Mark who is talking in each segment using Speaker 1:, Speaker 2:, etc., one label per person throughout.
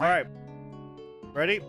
Speaker 1: All right, ready?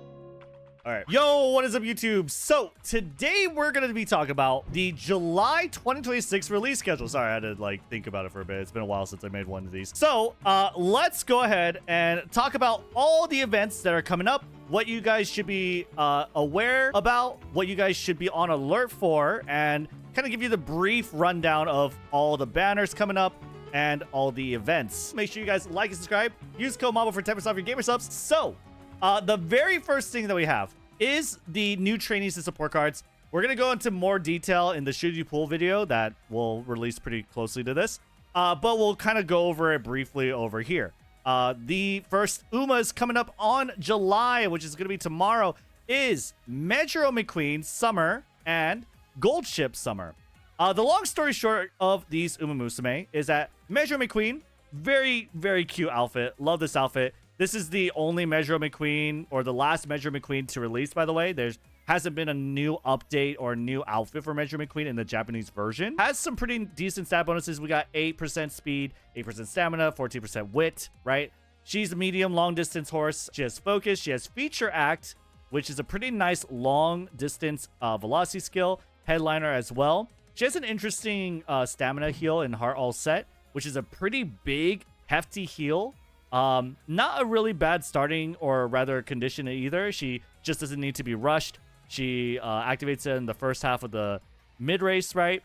Speaker 1: All right. Yo, what is up, YouTube? So today we're going to be talking about the July 2026 release schedule. Sorry, I had to like think about it for a bit. It's been a while since I made one of these. So let's go ahead and talk about all the events that are coming up, what you guys should be aware about, what you guys should be on alert for, and kind of give you the brief rundown of all the banners coming up and all the events. Make sure you guys like and subscribe. Use code MAMBO for 10% off your gamer subs. So the very first thing that we have is the new trainees and support cards. We're going to go into more detail in the Should You Pull video that will release pretty closely to this. But we'll kind of go over it briefly over here. The first Uma is coming up on July, which is going to be tomorrow, is Mejiro McQueen Summer and Gold Ship Summer. The long story short of these Umamusume is that Mejiro McQueen, very, very cute outfit. Love this outfit. This is the only Mejiro McQueen, or the last Mejiro McQueen to release, by the way. There hasn't been a new update or new outfit for Mejiro McQueen in the Japanese version. Has some pretty decent stat bonuses. We got 8% speed, 8% stamina, 14% wit, right? She's a medium long distance horse. She has focus. She has feature act, which is a pretty nice long distance velocity skill. Headliner as well. She has an interesting stamina heal in Heart All Set, which is a pretty big, hefty heal. Not a really bad starting or rather condition either. She just doesn't need to be rushed. She activates it in the first half of the mid race, right?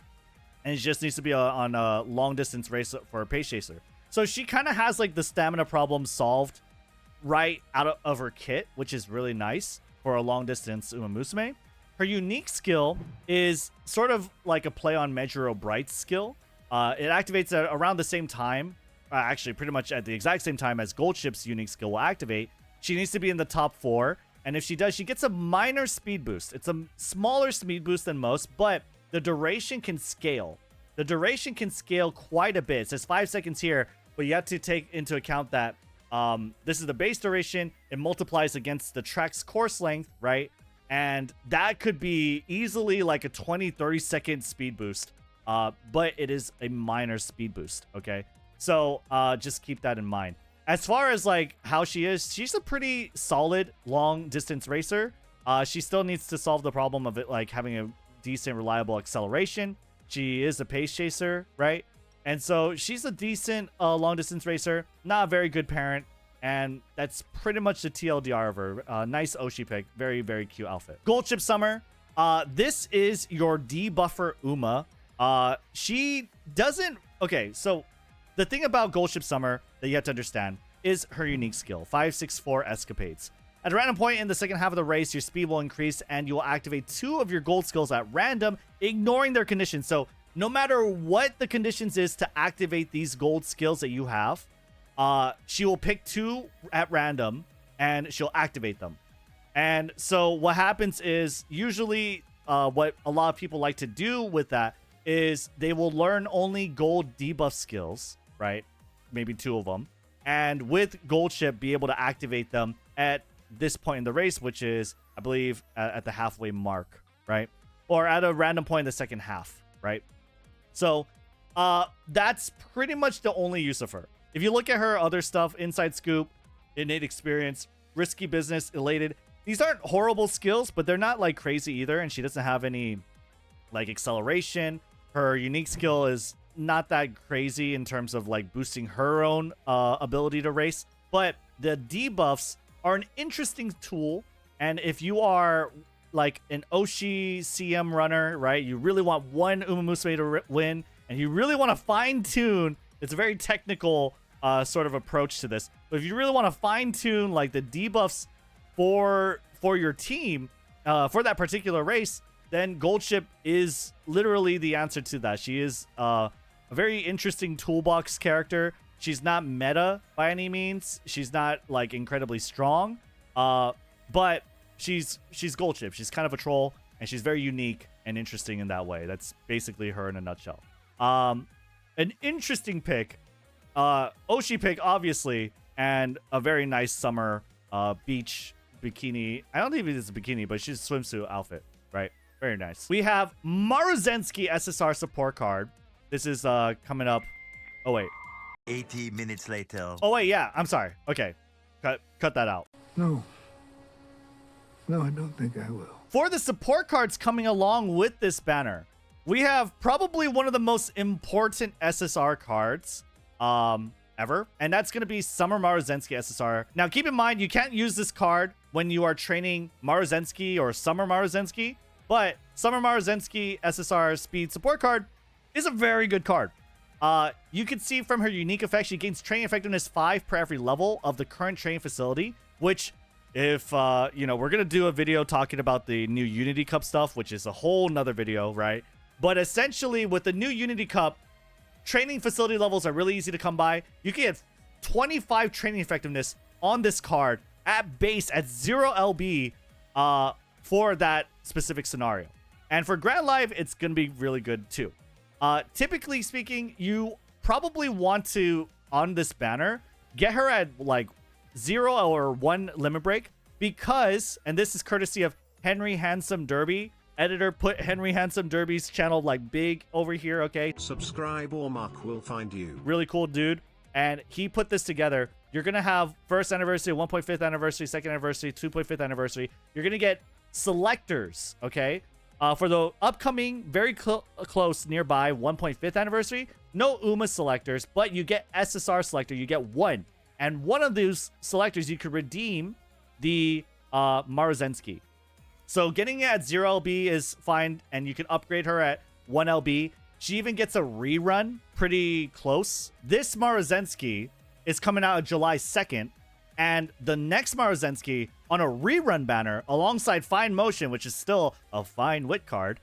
Speaker 1: And she just needs to be on a long distance race for a pace chaser. So she kind of has like the stamina problem solved right out of her kit, which is really nice for a long distance Umamusume. Her unique skill is sort of like a play on Mejiro Bright's skill. It activates at around the same time. Actually, pretty much at the exact same time as Gold Ship's unique skill will activate. She needs to be in the top 4. And if she does, she gets a minor speed boost. It's a smaller speed boost than most, but the duration can scale. The duration can scale quite a bit. It says 5 seconds here, but you have to take into account that this is the base duration. It multiplies against the track's course length, right? And that could be easily like a 20-30 second speed boost. But it is a minor speed boost, okay? So just keep that in mind. As far as like how she is, she's a pretty solid long distance racer. She still needs to solve the problem of it like having a decent reliable acceleration. She is a pace chaser, right? And so she's a decent long distance racer, not a very good parent. And that's pretty much the TLDR of her. Nice Oshi pick. Very, very cute outfit. Gold Ship Summer. This is your debuffer Uma. She doesn't... Okay, so the thing about Gold Ship Summer that you have to understand is her unique skill, 564 Escapades. At a random point in the second half of the race, your speed will increase and you will activate 2 of your gold skills at random, ignoring their conditions. So no matter what the conditions is to activate these gold skills that you have, she will pick 2 at random and she'll activate them. And so what happens is usually what a lot of people like to do with that is they will learn only gold debuff skills, right? Maybe 2 of them. And with Gold Ship, be able to activate them at this point in the race, which is, I believe, at the halfway mark, right? Or at a random point in the second half, right? So that's pretty much the only use of her. If you look at her other stuff, Inside Scoop, Innate Experience, Risky Business, Elated, these aren't horrible skills, but they're not like crazy either. And she doesn't have any like acceleration. Her unique skill is not that crazy in terms of like boosting her own ability to race. But the debuffs are an interesting tool. And if you are like an Oshi CM runner, right? You really want one Umamusume to win. And you really want to fine tune. It's a very technical sort of approach to this. But if you really want to fine tune like the debuffs for your team for that particular race, then Gold Ship is literally the answer to that. She is a very interesting toolbox character. She's not meta by any means. She's not like incredibly strong, but she's Gold Ship. She's kind of a troll, and she's very unique and interesting in that way. That's basically her in a nutshell. An interesting pick, Oshi pick, obviously, and a very nice summer beach bikini. I don't think it's a bikini, but she's a swimsuit outfit, right? Very nice. We have Maruzensky SSR support card. This is coming up. Oh, wait.
Speaker 2: 80 minutes later.
Speaker 1: Oh, wait, yeah. I'm sorry. Okay. Cut that out.
Speaker 2: No. No, I don't think I will.
Speaker 1: For the support cards coming along with this banner, we have probably one of the most important SSR cards ever, and that's going to be Summer Maruzensky SSR. Now, keep in mind, you can't use this card when you are training Maruzensky or Summer Maruzensky, but Summer Maruzensky SSR Speed support card is a very good card. You can see from her unique effect, she gains training effectiveness 5 per every level of the current training facility, which if, you know, we're going to do a video talking about the new Unity Cup stuff, which is a whole nother video, right? But essentially, with the new Unity Cup, training facility levels are really easy to come by. You can get 25 training effectiveness on this card at base at 0 LB for that specific scenario. And for Grand Live, it's going to be really good too. Typically speaking, you probably want to, on this banner, get her at like 0 or 1 limit break because, and this is courtesy of Henry Handsome Derby. Editor put Henry Handsome Derby's channel like big over here, okay?
Speaker 3: Subscribe or Mark will find you.
Speaker 1: Really cool dude. And he put this together. You're going to have 1st anniversary, 1.5th anniversary, 2nd anniversary, 2.5th anniversary. You're going to get selectors, okay? For the upcoming, very close nearby 1.5th anniversary, no UMA selectors, but you get SSR selector. You get 1. And one of those selectors, you could redeem the Maruzensky. So getting it at 0 LB is fine, and you can upgrade her at 1 LB. She even gets a rerun pretty close. This Maruzensky is coming out July 2nd, and the next Maruzensky on a rerun banner alongside Fine Motion, which is still a Fine Wit card,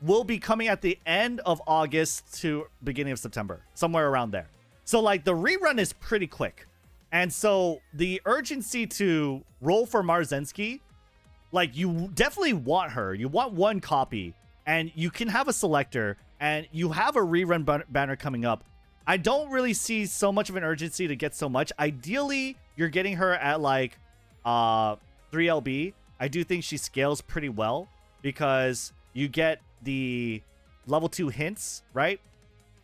Speaker 1: will be coming at the end of August to beginning of September, somewhere around there. So like the rerun is pretty quick. And so the urgency to roll for Maruzensky, like you definitely want her. You want 1 copy and you can have a selector and you have a rerun banner coming up. I don't really see so much of an urgency to get so much. Ideally, you're getting her at like 3 LB. I do think she scales pretty well because you get the level 2 hints, right?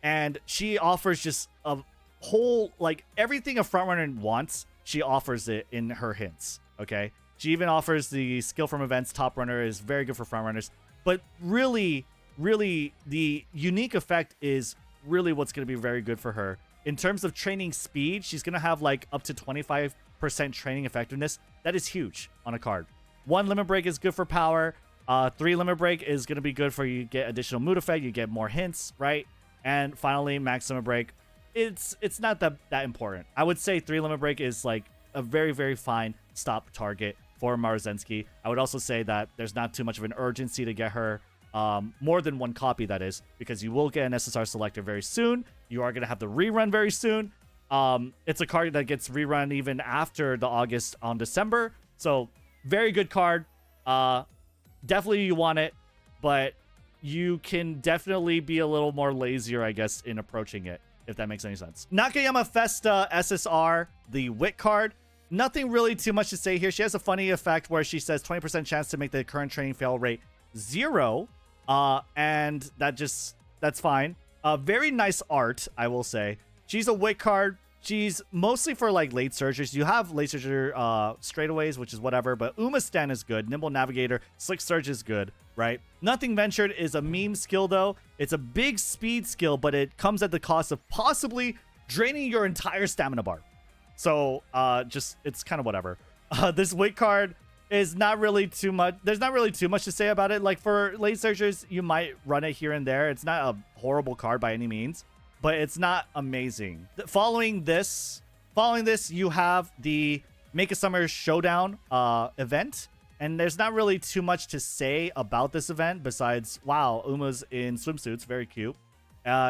Speaker 1: And she offers just a whole, like everything a frontrunner wants, she offers it in her hints, okay? She even offers the skill from events. Top runner is very good for frontrunners. But really, really, the unique effect is really what's going to be very good for her. In terms of training speed, she's going to have like up to 25% training effectiveness. That is huge on a card. 1 limit break is good for power. 3 limit break is going to be good for you get additional mood effect. You get more hints, right? And finally, max limit break. It's not that important. I would say 3 limit break is like a very, very fine stop target for Maruzensky. I would also say that there's not too much of an urgency to get her more than 1 copy, that is, because you will get an SSR selector very soon. You are going to have the rerun very soon. It's a card that gets rerun even after the August on December. So very good card. Definitely you want it, but you can definitely be a little more lazier, I guess, in approaching it, if that makes any sense. Nakayama Festa SSR, the Wit card. Nothing really too much to say here. She has a funny effect where she says 20% chance to make the current training fail rate 0. And that's fine. Very nice art, I will say. She's a Wit card. She's mostly for like late surgers. You have late surger straightaways, which is whatever, but Uma Stan is good. Nimble Navigator, Slick Surge is good, right? Nothing Ventured is a meme skill though. It's a big speed skill, but it comes at the cost of possibly draining your entire stamina bar. So it's kind of whatever. This Wit card is not really too much. There's not really too much to say about it. Like for late searchers, you might run it here and there. It's not a horrible card by any means, but it's not amazing. Following this, you have the Make a Summer Showdown event. And there's not really too much to say about this event besides, wow, Uma's in swimsuits, very cute.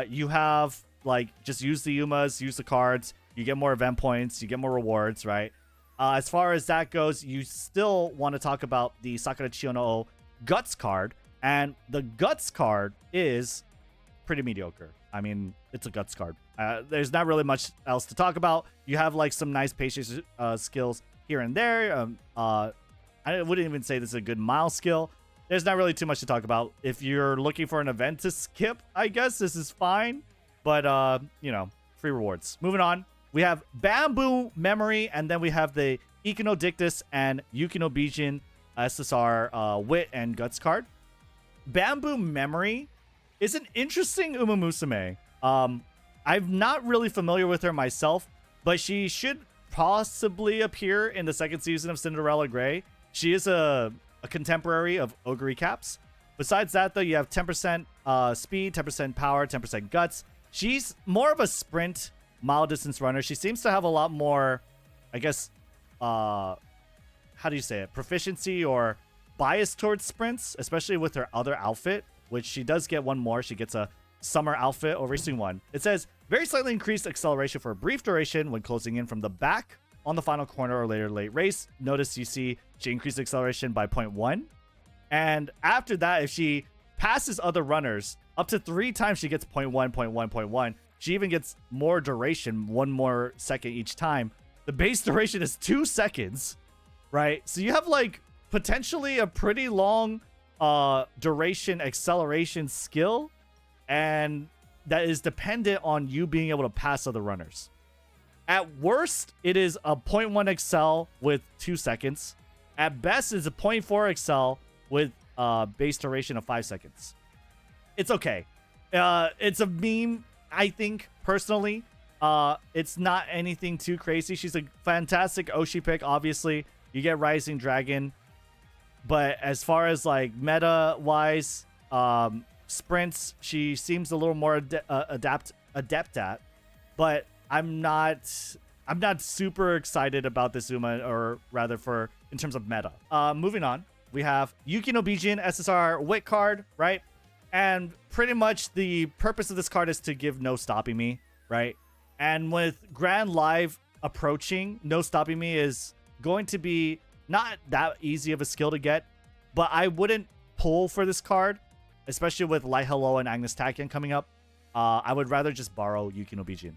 Speaker 1: You have like just use the Umas, use the cards. You get more event points, you get more rewards, right? As far as that goes, you still want to talk about the Sakura Chiyono O Guts card. And the Guts card is pretty mediocre. I mean, it's a Guts card. There's not really much else to talk about. You have like some nice patience skills here and there. I wouldn't even say this is a good mile skill. There's not really too much to talk about. If you're looking for an event to skip, I guess this is fine. But, you know, free rewards. Moving on. We have Bambo Memory, and then we have the Ikuno Dictus and Yukino Bijin SSR Wit and Guts card. Bambo Memory is an interesting Umamusume. I'm not really familiar with her myself, but she should possibly appear in the second season of Cinderella Grey. She is a contemporary of Ogre Caps. Besides that, though, you have 10% speed, 10% power, 10% guts. She's more of a sprint, mile distance runner. She seems to have a lot more, I guess, how do you say it? Proficiency or bias towards sprints, especially with her other outfit, which she does get one more. She gets a summer outfit over Racing 1. It says, very slightly increased acceleration for a brief duration when closing in from the back on the final corner or later late race. Notice you see she increased acceleration by 0.1. And after that, if she passes other runners, up to 3 times she gets 0.1, 0.1, 0.1. She even gets more duration, 1 more second each time. The base duration is 2 seconds, right? So you have like potentially a pretty long duration acceleration skill, and that is dependent on you being able to pass other runners. At worst, it is a 0.1 excel with 2 seconds. At best, it's a 0.4 excel with base duration of 5 seconds. It's okay. It's a meme, I think, personally. It's not anything too crazy. She's a fantastic Oshi pick, obviously. You get Rising Dragon. But as far as like meta-wise, sprints, she seems a little more adept at. But I'm not super excited about this Uma, or rather in terms of meta. Moving on, we have Yukino Bijin SSR Wit card, right? And pretty much the purpose of this card is to give No Stopping Me, right? And with Grand Live approaching, No Stopping Me is going to be not that easy of a skill to get, but I wouldn't pull for this card, especially with Light Hello and Agnes Tachyon coming up. I would rather just borrow Yukino Bijin.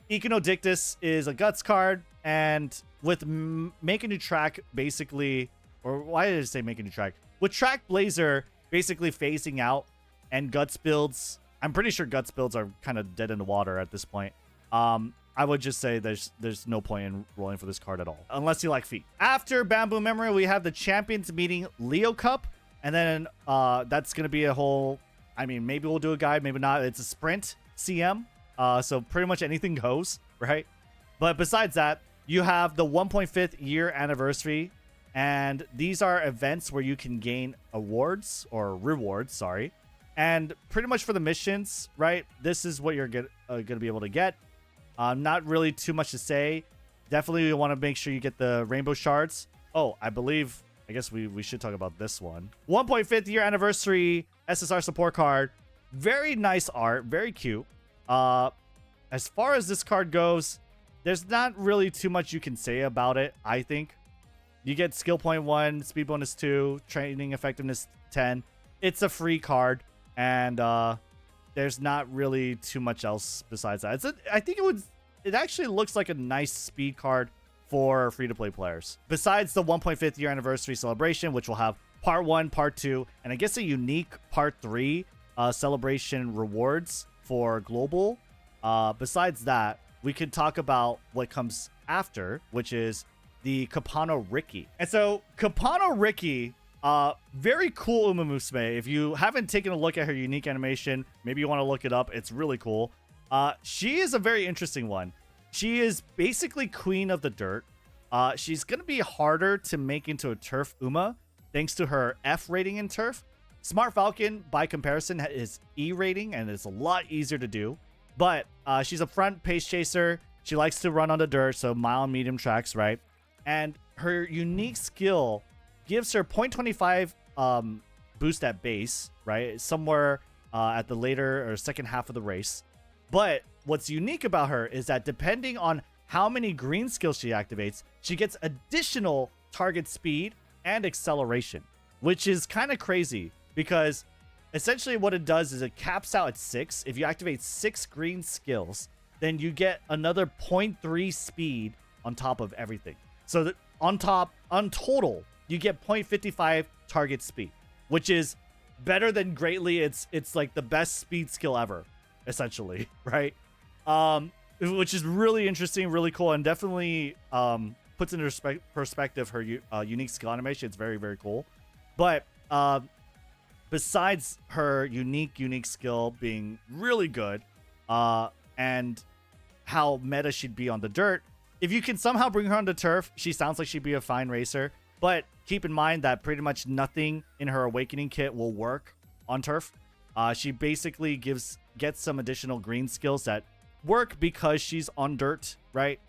Speaker 1: Ikuno Dictus is a Guts card, and with Make a New Track basically, or why did I say Make a New Track? With Track Blazer basically phasing out and Guts builds, I'm pretty sure Guts builds are kind of dead in the water at this point. I would just say there's no point in rolling for this card at all, unless you like feet. After Bambo Memory, we have the Champions Meeting Leo Cup, and then that's going to be a whole, I mean, maybe we'll do a guide, maybe not. It's a sprint CM, so pretty much anything goes, right? But besides that, you have the 1.5 year anniversary, and these are events where you can gain awards, or rewards, sorry. And pretty much for the missions, right, this is what you're going to be able to get. Not really too much to say. Definitely you want to make sure you get the rainbow shards. Oh, I guess we should talk about this one. 1.5 year anniversary SSR support card. Very nice art, very cute. As far as this card goes, there's not really too much you can say about it, I think. You get skill point 1, speed bonus 2, training effectiveness 10. It's a free card, and there's not really too much else besides that. I think it actually looks like a nice speed card for free-to-play players. Besides the 1.5 year anniversary celebration, which will have part 1, part 2, and I guess a unique part 3 celebration rewards for global. Besides that, we could talk about what comes after, which is the Capano Rickey. And so Capano Rickey, very cool Umamusume. If you haven't taken a look at her unique animation, maybe you want to look it up. It's really cool. She is a very interesting one. She is basically queen of the dirt. She's going to be harder to make into a turf Uma thanks to her F rating in turf. Smart Falcon, by comparison, is E rating, and it's a lot easier to do. But she's a front pace chaser. She likes to run on the dirt, so mile and medium tracks, right? And her unique skill gives her 0.25 boost at base, right? Somewhere at the later or second half of the race. But what's unique about her is that depending on how many green skills she activates, she gets additional target speed and acceleration, which is kind of crazy because essentially what it does is it caps out at 6. If you activate 6 green skills, then you get another 0.3 speed on top of everything. So that on total, you get 0.55 target speed, which is better than greatly. It's like the best speed skill ever, essentially, right? Which is really interesting, really cool, and definitely puts into perspective her unique skill animation. It's very, very cool. But besides her unique skill being really good, and how meta she'd be on the dirt, if you can somehow bring her on the turf, she sounds like she'd be a fine racer. But keep in mind that pretty much nothing in her awakening kit will work on turf. She basically gets some additional green skills that work because she's on dirt, right?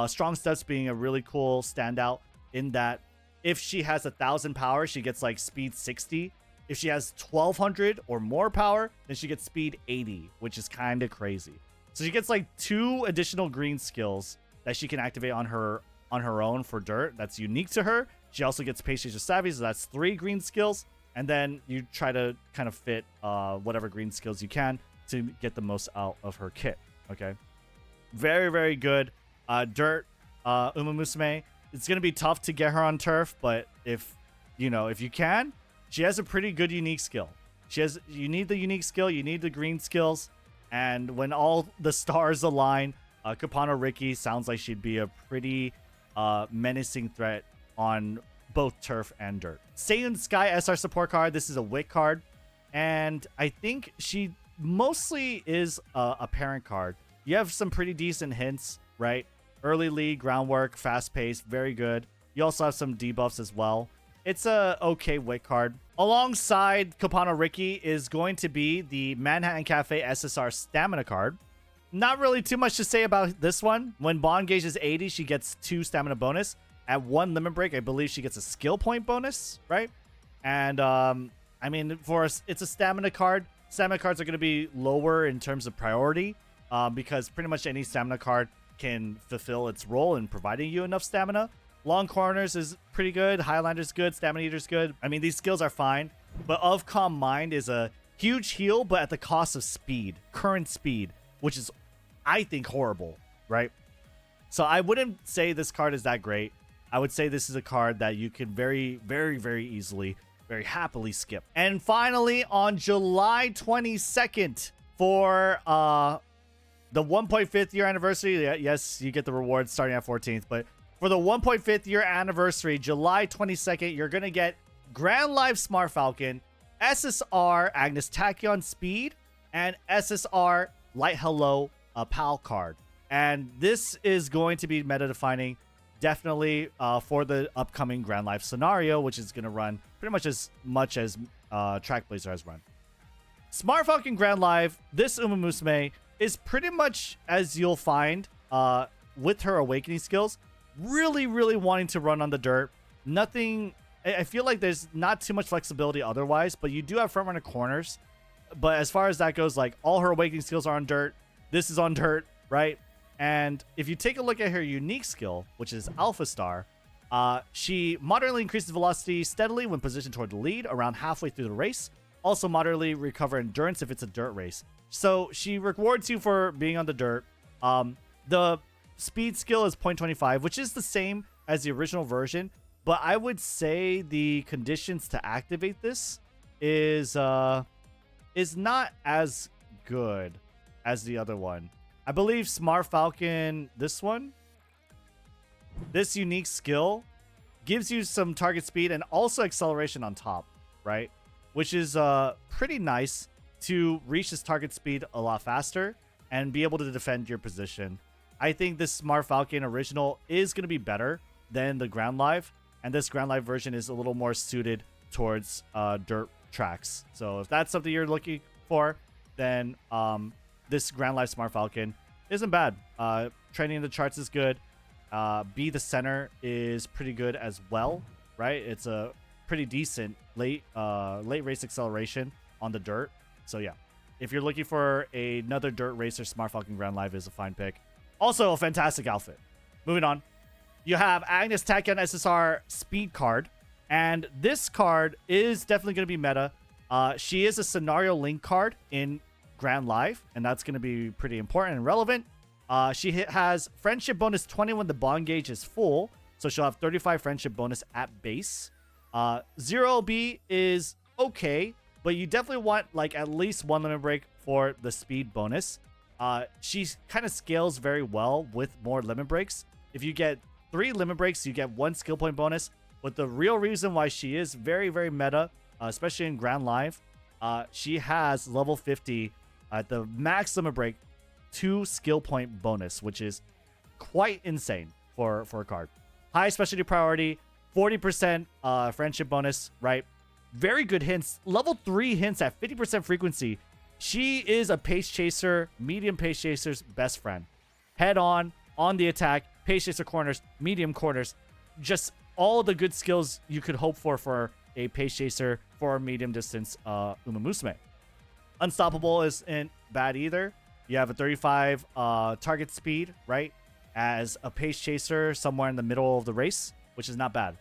Speaker 1: Strong steps being a really cool standout in that if she has 1,000 power, she gets like speed 60. If she has 1,200 or more power, then she gets speed 80, which is kind of crazy. So she gets like 2 additional green skills that she can activate on her own for dirt. That's unique to her. She also gets Patience or Savvy, so that's 3 green skills. And then you try to kind of fit whatever green skills you can to get the most out of her kit. Okay, very, very good. Dirt, Umamusume. It's gonna be tough to get her on turf, but if you can, she has a pretty good unique skill. You need the unique skill, you need the green skills, and when all the stars align, Capano Rickey sounds like she'd be a pretty menacing threat on both turf and dirt. Seiun Sky SR support card. This is a Wit card, and I think she mostly is a parent card. You have some pretty decent hints, right? Early lead, groundwork, fast pace, very good. You also have some debuffs as well. It's a okay Wit card. Alongside Capano Rickey is going to be the Manhattan Cafe SSR stamina card. Not really too much to say about this one. When bond gauge is 80, she gets 2 stamina bonus. At 1 limit break, I believe she gets a skill point bonus, right? And I mean, for us, it's a stamina card. Stamina cards are going to be lower in terms of priority because pretty much any stamina card can fulfill its role in providing you enough stamina. Long corners is pretty good. Highlander's good. Stamina eater's good. I mean, these skills are fine, but of Calm Mind is a huge heal, but at the cost of speed, current speed, which is, I think, horrible, right? So I wouldn't say this card is that great. I would say this is a card that you can very, very, very easily, very happily skip. And finally, on July 22nd, for the 1.5th year anniversary, yes, you get the rewards starting at 14th, but for the 1.5th year anniversary, July 22nd, you're going to get Grand Live Smart Falcon, SSR Agnes Tachyon Speed, and SSR Light Hello PAL card. And this is going to be meta-defining, definitely for the upcoming Grand Life scenario, which is going to run pretty much as Track Blazer has run. Smart Falcon Grand Live, this Umamusume is pretty much as you'll find with her awakening skills. Really, really wanting to run on the dirt. Nothing, I feel like there's not too much flexibility otherwise, but you do have front runner corners. But as far as that goes, like all her awakening skills are on dirt. This is on dirt, right? And if you take a look at her unique skill, which is Alpha Star, she moderately increases velocity steadily when positioned toward the lead around halfway through the race. Also moderately recover endurance if it's a dirt race. So she rewards you for being on the dirt. The speed skill is 0.25, which is the same as the original version. But I would say the conditions to activate this is not as good as the other one. I believe Smart Falcon, this unique skill gives you some target speed and also acceleration on top, right? Which is pretty nice to reach this target speed a lot faster and be able to defend your position. I think this Smart Falcon original is going to be better than the Ground Live, and this Ground Live version is a little more suited towards dirt tracks. So if that's something you're looking for, then this Ground Live Smart Falcon isn't bad. Training in the charts is good. Be the center is pretty good as well, right? It's a pretty decent late race acceleration on the dirt. So yeah, if you're looking for another dirt racer, Smart Falcon Ground Live is a fine pick. Also a fantastic outfit. Moving on, you have Agnes Tachyon SSR Speed card, and this card is definitely going to be meta. She is a scenario link card in Grand Live, and that's going to be pretty important and relevant. She has friendship bonus 20 when the bond gauge is full, so she'll have 35 friendship bonus at base. 0B is okay, but you definitely want like at least 1 limit break for the speed bonus. She kind of scales very well with more limit breaks. If you get 3 limit breaks, you get 1 skill point bonus. But the real reason why she is very, very meta, especially in Grand Live, she has level 50 at the max limit break 2 skill point bonus, which is quite insane for a card. High specialty priority, 40% friendship bonus, right? Very good hints. Level 3 hints at 50% frequency. She is a pace chaser, medium pace chaser's best friend. Head on the attack, pace chaser corners, medium corners. Just all the good skills you could hope for a pace chaser for a medium distance Umamusume. Unstoppable isn't bad either. You have a 35 target speed, right? As a pace chaser somewhere in the middle of the race, which is not bad.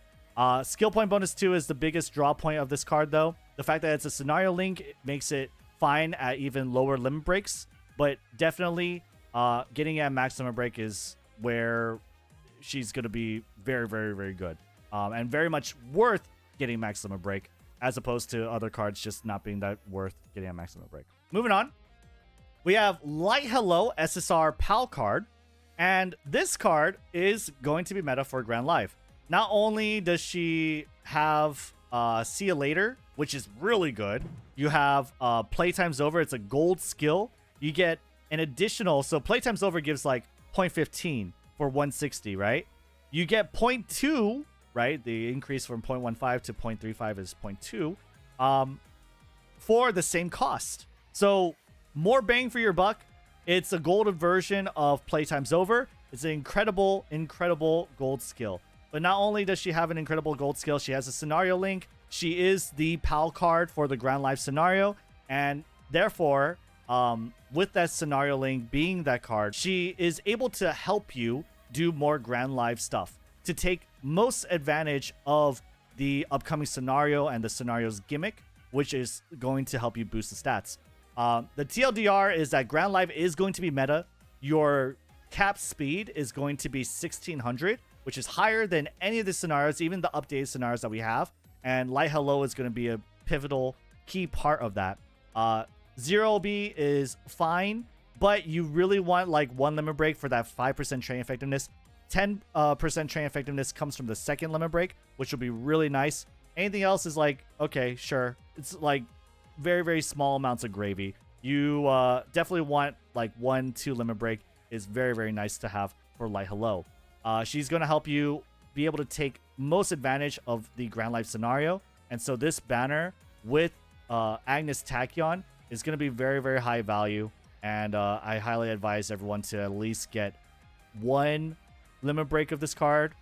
Speaker 1: Skill point bonus 2 is the biggest draw point of this card, though. The fact that it's a scenario link makes it fine at even lower limit breaks, but definitely getting at max limit break is where she's going to be very, very, very good. And very much worth getting max limit break, as opposed to other cards just not being that worth getting a max limit break. Moving on, we have Light Hello SSR PAL card, and this card is going to be meta for Grand Live. Not only does she have See You Later, which is really good. You have Playtime's Over. It's a gold skill. You get an additional, so Playtime's Over gives like 0.15 for 160, right? You get 0.2, right? The increase from 0.15 to 0.35 is 0.2 for the same cost. So more bang for your buck. It's a golden version of Playtime's Over. It's an incredible, incredible gold skill. But not only does she have an incredible gold skill, she has a scenario link. She is the PAL card for the Grand Life scenario. And therefore, with that scenario link being that card, she is able to help you do more Grand Live stuff to take most advantage of the upcoming scenario and the scenario's gimmick, which is going to help you boost the stats. The TLDR is that Grand Live is going to be meta. Your cap speed is going to be 1600, which is higher than any of the scenarios, even the updated scenarios that we have. And Light Hello is going to be a pivotal key part of that. 0B is fine, but you really want like 1 limit break for that 5% train effectiveness. 10% train effectiveness comes from the second limit break, which will be really nice. Anything else is like, okay, sure. It's like very, very small amounts of gravy. You definitely want like 1-2 limit break is very, very nice to have for Light Hello. She's going to help you be able to take most advantage of the Grand Life scenario. And so this banner with Agnes Tachyon is going to be very, very high value. And I highly advise everyone to at least get 1 limit break of this card,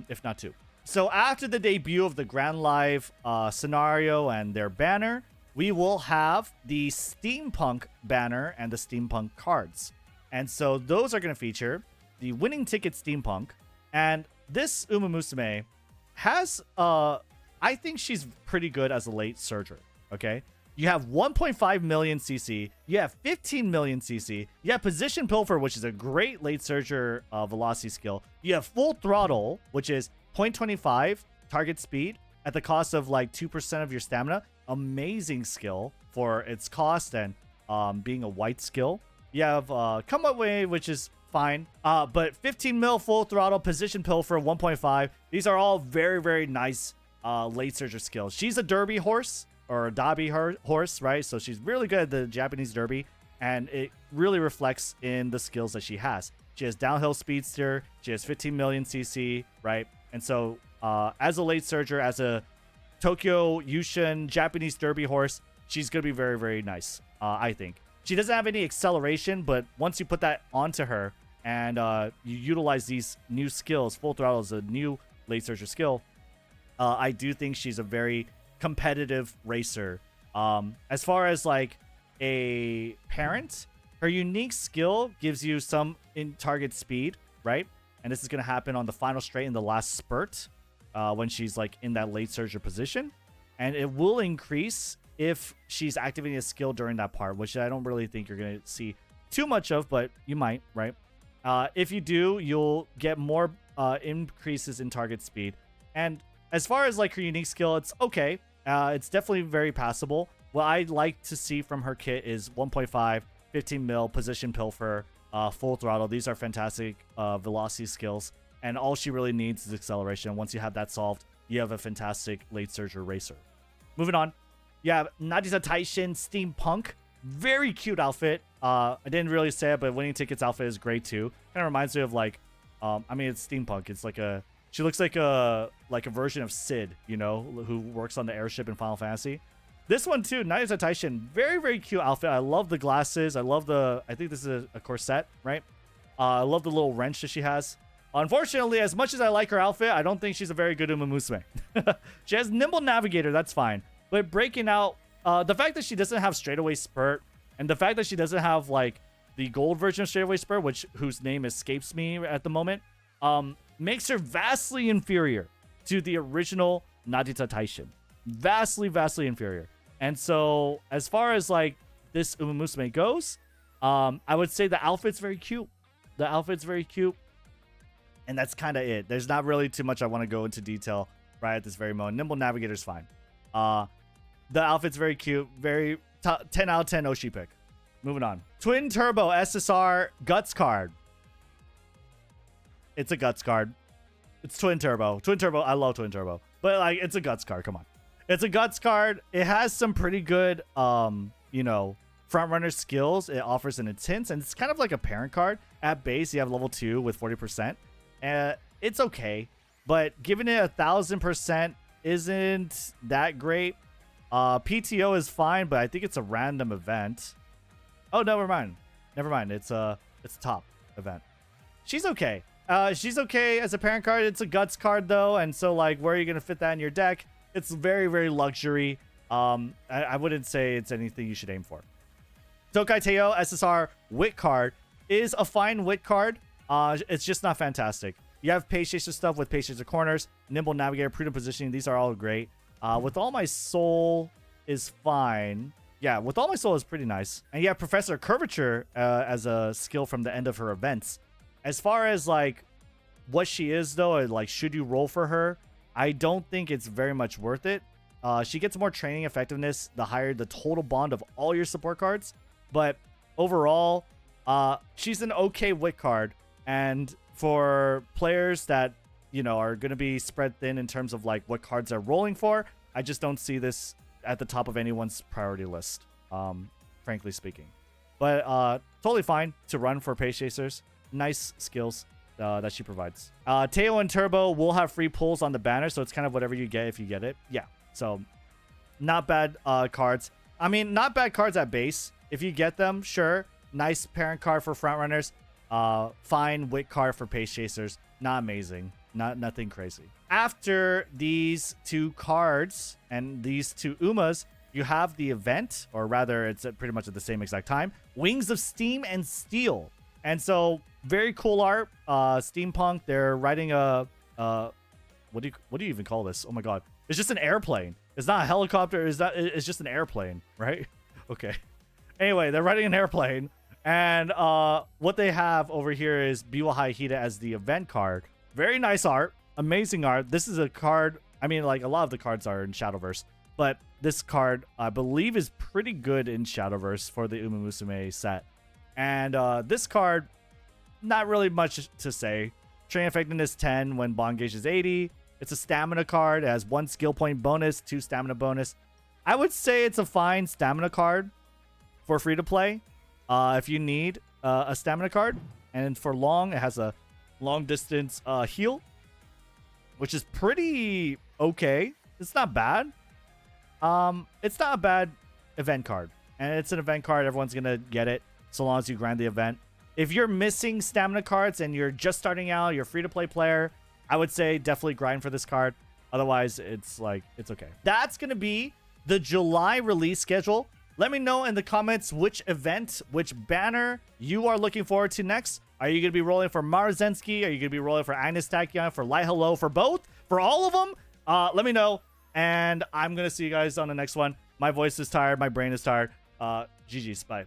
Speaker 1: if not 2. So after the debut of the Grand Live scenario and their banner, we will have the Steampunk banner and the Steampunk cards. And so those are going to feature the winning ticket Steampunk. And this Umamusume has, I think she's pretty good as a late surger, okay? You have 1.5 million CC. You have 15 million CC. You have Position Pilfer, which is a great late surger velocity skill. You have Full Throttle, which is 0.25 target speed at the cost of like 2% of your stamina. Amazing skill for its cost and being a white skill. You have Come Up Way, which is fine. But 15 mil Full Throttle, Position Pilfer, 1.5. These are all very, very nice late surger skills. She's a derby horse. Or a Dabi horse, right? So she's really good at the Japanese derby, and it really reflects in the skills that she has. She has downhill speedster, she has 15 million CC, right? And so as a late surger, as a Tokyo Yushin Japanese derby horse, she's going to be very, very nice, I think. She doesn't have any acceleration, but once you put that onto her and you utilize these new skills, Full Throttle is a new late surger skill, I do think she's a very competitive racer. As far as like a parent, her unique skill gives you some in target speed, right? And this is going to happen on the final straight in the last spurt when she's like in that late surger position, and it will increase if she's activating a skill during that part, which I don't really think you're going to see too much of, but you might, right? If you do, you'll get more increases in target speed. And as far as like her unique skill, it's okay. It's definitely very passable. What I'd like to see from her kit is 1.5, 15 mil, Position Pilfer, Full Throttle. These are fantastic velocity skills. And all she really needs is acceleration. Once you have that solved, you have a fantastic late surger racer. Moving on. You have Narita Taishin Steampunk. Very cute outfit. I didn't really say it, but winning tickets outfit is great too. Kind of reminds me of like, I mean, it's steampunk. It's like she looks like a version of Sid, you know, who works on the airship in Final Fantasy. This one too, Narita Taishin, very, very cute outfit. I love the glasses. I think this is a corset, right? I love the little wrench that she has. Unfortunately, as much as I like her outfit, I don't think she's a very good Umamusume. She has Nimble Navigator, that's fine. But breaking out, the fact that she doesn't have straightaway spurt, and the fact that she doesn't have like the gold version of straightaway spurt, whose name escapes me at the moment, makes her vastly inferior to the original Narita Taishin. Vastly, vastly inferior. And so, as far as like this Umamusume goes, I would say the outfit's very cute. The outfit's very cute. And that's kind of it. There's not really too much I want to go into detail right at this very moment. Nimble Navigator's fine. The outfit's very cute. Very 10 out of 10 Oshi pick. Moving on. Twin Turbo SSR Guts card. It's a Guts card. It's Twin Turbo. Twin Turbo, I love Twin Turbo. But like, it's a Guts card. Come on. It's a Guts card. It has some pretty good, you know, front runner skills. It offers an intense, and it's kind of like a parent card. At base, you have level 2 with 40%. It's okay, but giving it 1,000% isn't that great. PTO is fine, but I think it's a random event. Oh, never mind. Never mind. It's a top event. She's okay. She's okay as a parent card. It's a Guts card though, and so like, where are you gonna fit that in your deck? It's very, very luxury. I wouldn't say it's anything you should aim for. Tokai Teio SSR Wit card is a fine Wit card. It's just not fantastic. You have Pace Chaser stuff with Pace Chaser corners, Nimble Navigator, Prudent Positioning. These are all great. With All My Soul is fine. Yeah, With All My Soul is pretty nice. And you have Professor Curvature as a skill from the end of her events. As far as like what she is though, and like should you roll for her, I don't think it's very much worth it. She gets more training effectiveness the higher the total bond of all your support cards. But overall, she's an okay Wit card. And for players that, you know, are going to be spread thin in terms of like what cards they're rolling for, I just don't see this at the top of anyone's priority list, frankly speaking. But totally fine to run for Pace Chasers. Nice skills that she provides. Teio and Turbo will have free pulls on the banner, so it's kind of whatever you get if you get it. Yeah, so not bad cards. I mean, not bad cards at base. If you get them, sure. Nice parent card for front runners. Fine Wit card for Pace Chasers. Not amazing. Nothing crazy. After these two cards and these two Umas, you have the event, or rather, it's pretty much at the same exact time. Wings of Steam and Steel. And so, very cool art. Steampunk. They're riding a what do you even call this? Oh my god, it's just an airplane. It's not a helicopter. It's just an airplane, right? Okay. Anyway, they're riding an airplane. And what they have over here is Biwa Haihita as the event card. Very nice art. Amazing art. This is a card. I mean, like, a lot of the cards are in Shadowverse. But this card, I believe, is pretty good in Shadowverse for the Umamusume set. And this card, not really much to say. Train effectiveness 10 when bond gauge is 80. It's a stamina card. It has 1 skill point bonus, 2 stamina bonus. I would say it's a fine stamina card for free to play. If you need a stamina card. And for long, it has a long distance heal, which is pretty okay. It's not bad. It's not a bad event card. And it's an event card. Everyone's going to get it so long as you grind the event. If you're missing stamina cards and you're just starting out, you're a free-to-play player, I would say definitely grind for this card. Otherwise, it's like, it's okay. That's going to be the July release schedule. Let me know in the comments which event, which banner you are looking forward to next. Are you going to be rolling for Maruzensky? Are you going to be rolling for Agnes, Tachyon, for Light Hello, for both? For all of them? Let me know. And I'm going to see you guys on the next one. My voice is tired. My brain is tired. GG's. Bye.